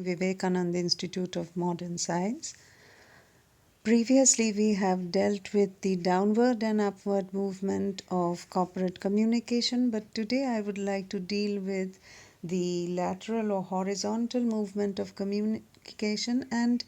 Vivekananda Institute of Modern Science. Previously, we have dealt with the downward and upward movement of corporate communication, but today I would like to deal with the lateral or horizontal movement of communication and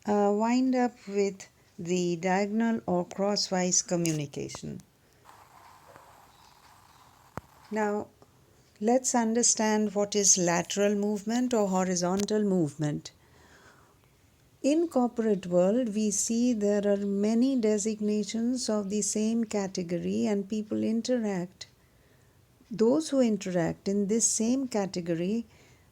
wind up with the diagonal or crosswise communication. Now, let's understand what is lateral movement or horizontal movement. In corporate world, we see there are many designations of the same category and people interact. Those who interact in this same category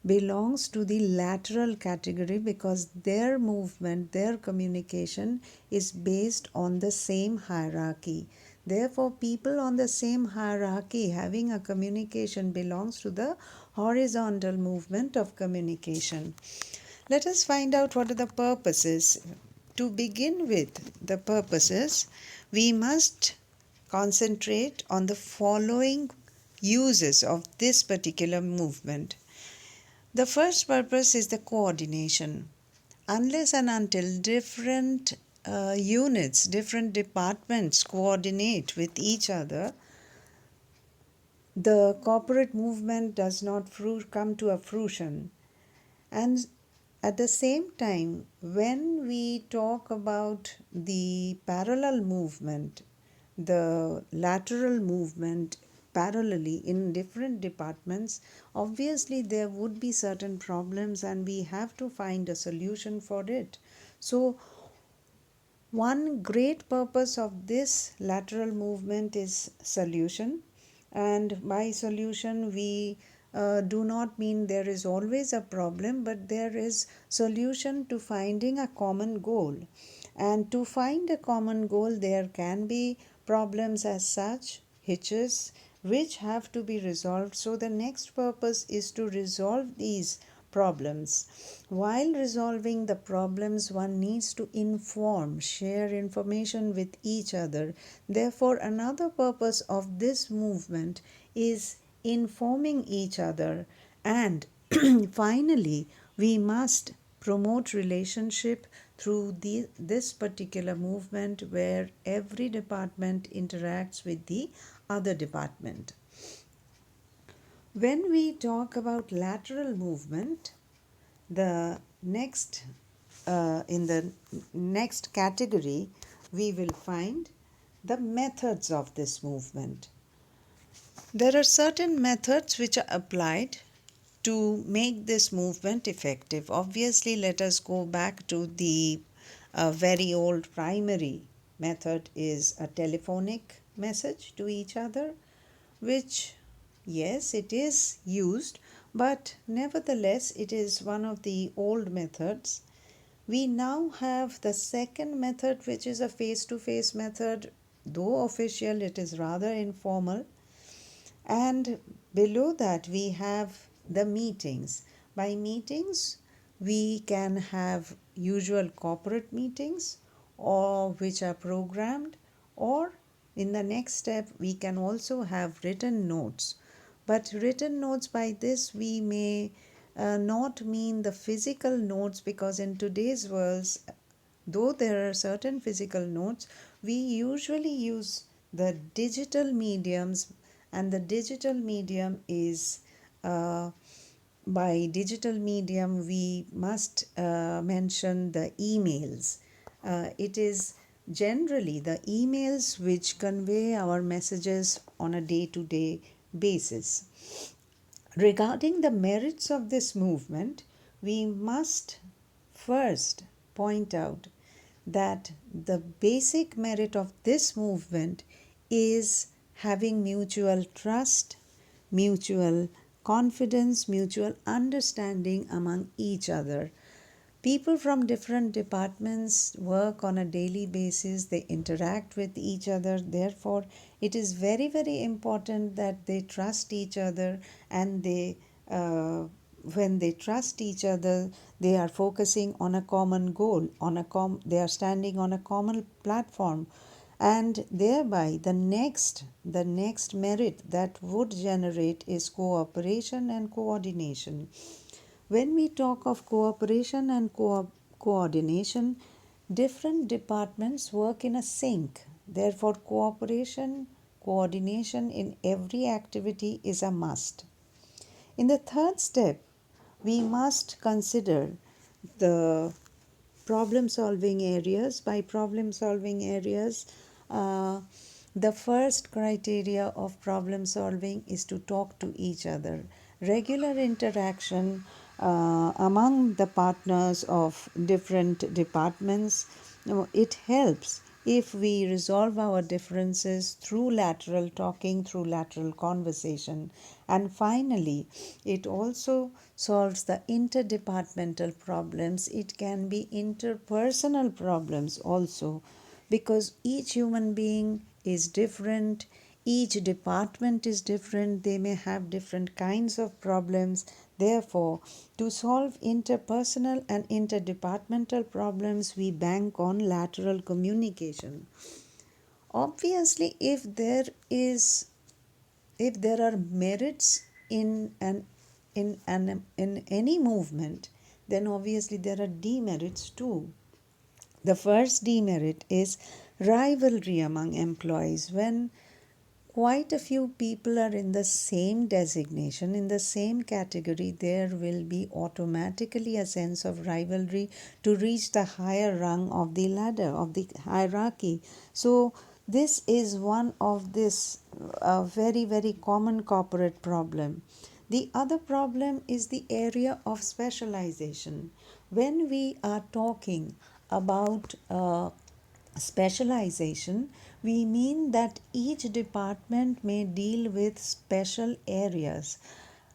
belongs to the lateral category because their movement, their communication is based on the same hierarchy. Therefore, people on the same hierarchy having a communication belongs to the horizontal movement of communication. Let us find out what are the purposes. To begin with the purposes, we must concentrate on the following uses of this particular movement. The first purpose is the coordination. Unless and until different units, different departments coordinate with each other, the corporate movement does not come to a fruition. And at the same time, when we talk about the parallel movement, the lateral movement parallelly in different departments, obviously there would be certain problems and we have to find a solution for it. So, one great purpose of this lateral movement is solution, and by solution we do not mean there is always a problem, but there is solution to finding a common goal. And to find a common goal, there can be problems as such, hitches, which have to be resolved. So the next purpose is to resolve these problems. While resolving the problems, one needs to inform, share information with each other. Therefore, another purpose of this movement is informing each other. And finally, we must promote relationship through this particular movement where every department interacts with the other department. When we talk about lateral movement, the next in the next category, we will find the methods of this movement. There are certain methods which are applied to make this movement effective. Obviously, let us go back to the very old primary method is a telephonic message to each other, which, yes, it is used, but nevertheless, it is one of the old methods. We now have the second method, which is a face to face method. Though official, it is rather informal. And below that, we have the meetings. By meetings, we can have usual corporate meetings or which are programmed, or in the next step, we can also have written notes. But written notes, by this, we may not mean the physical notes, because in today's world, though there are certain physical notes, we usually use the digital mediums, and the digital medium is by digital medium we must mention the emails. It is generally the emails which convey our messages on a day-to-day basis. Regarding the merits of this movement, we must first point out that the basic merit of this movement is having mutual trust, mutual confidence, mutual understanding among each other. People from different departments work on a daily basis, they interact with each other. Therefore, it is very, very important that they trust each other, and when they trust each other, they are focusing on a common goal, they are standing on a common platform, and thereby the next merit that would generate is cooperation and coordination. When we talk of cooperation and coordination, different departments work in a sync. Therefore, cooperation, coordination in every activity is a must. In the third step, we must consider the problem solving areas. By problem solving areas, uh, the first criteria of problem solving is to talk to each other. Regular interaction among the partners of different departments, it helps if we resolve our differences through lateral talking, through lateral conversation. And finally, it also solves the interdepartmental problems. It can be interpersonal problems also, because each human being is different, each department is different, they may have different kinds of problems. Therefore, to solve interpersonal and interdepartmental problems, we bank on lateral communication. Obviously, if there are merits in any movement, then obviously there are demerits too. The first demerit is rivalry among employees. When quite a few people are in the same designation, in the same category, there will be automatically a sense of rivalry to reach the higher rung of the ladder, of the hierarchy. So, this is one of this very, very common corporate problem. The other problem is the area of specialization. When we are talking about specialization, we mean that each department may deal with special areas.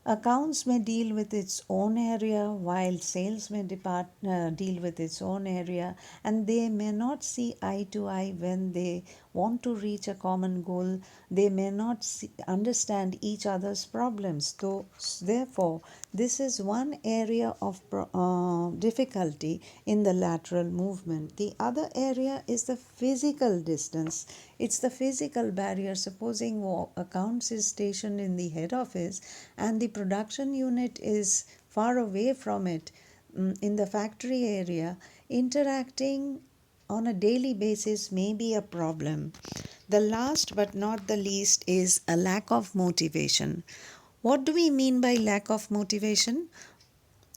Accounts may deal with its own area, while sales may deal with its own area, and they may not see eye to eye when they want to reach a common goal. They may not understand each other's problems. So, therefore, this is one area of difficulty in the lateral movement. The other area is the physical distance. It's the physical barrier. Supposing accounts is stationed in the head office and the production unit is far away from it, in the factory area, interacting on a daily basis may be a problem. The last but not the least is a lack of motivation. What do we mean by lack of motivation?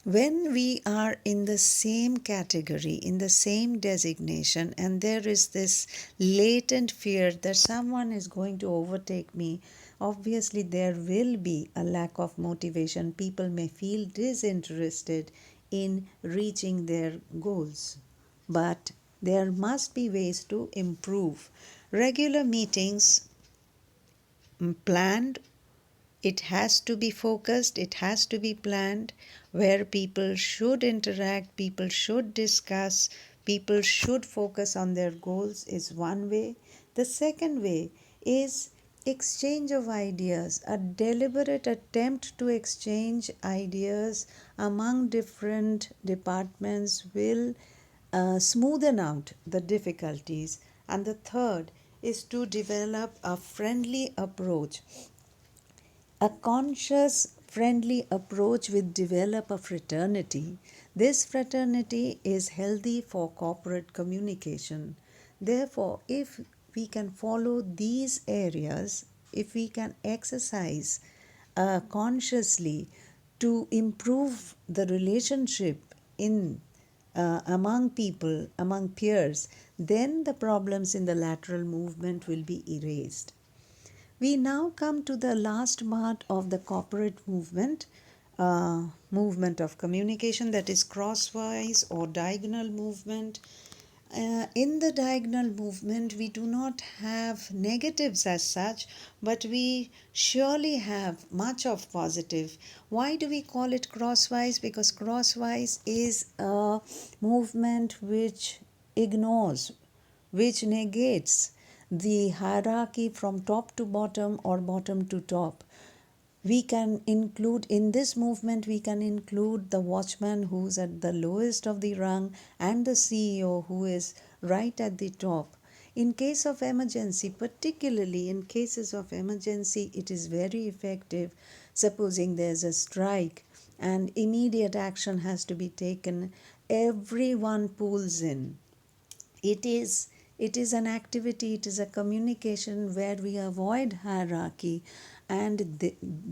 When we are in the same category, in the same designation, and there is this latent fear that someone is going to overtake me, obviously there will be a lack of motivation. People may feel disinterested in reaching their goals. But there must be ways to improve. Regular meetings, planned, it has to be focused, it has to be planned, where people should interact, people should discuss, people should focus on their goals, is one way. The second way is exchange of ideas, a deliberate attempt to exchange ideas among different departments will smoothen out the difficulties. And the third is to develop a friendly approach. A conscious, friendly approach will develop a fraternity. This fraternity is healthy for corporate communication. Therefore, if we can follow these areas, if we can exercise consciously to improve the relationship in among people, among peers, then the problems in the lateral movement will be erased. We now come to the last part of the corporate movement of communication, that is crosswise or diagonal movement. In the diagonal movement, we do not have negatives as such, but we surely have much of positive. Why do we call it crosswise? Because crosswise is a movement which ignores, which negates the hierarchy from top to bottom or bottom to top. We can include in this movement, we can include the watchman who's at the lowest of the rung and the CEO who is right at the top. In case of emergency, particularly in cases of emergency, it is very effective. Supposing there's a strike and immediate action has to be taken. Everyone pulls in. It is an activity, it is a communication where we avoid hierarchy, and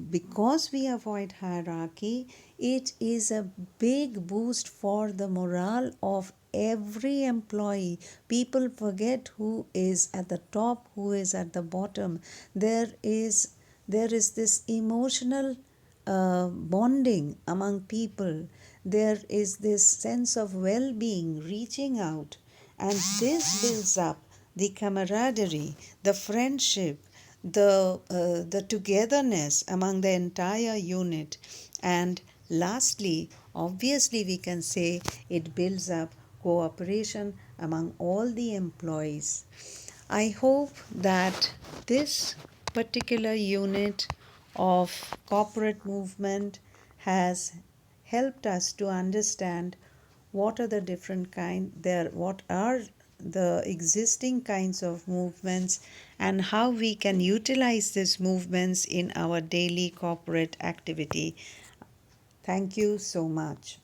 because we avoid hierarchy, it is a big boost for the morale of every employee. People forget who is at the top, who is at the bottom. There is this emotional bonding among people. There is this sense of well-being reaching out, and this builds up the camaraderie, the friendship, the togetherness among the entire unit. And lastly, obviously, we can say it builds up cooperation among all the employees. I hope that this particular unit of corporate movement has helped us to understand what are the different what are the existing kinds of movements, and how we can utilize these movements in our daily corporate activity. Thank you so much.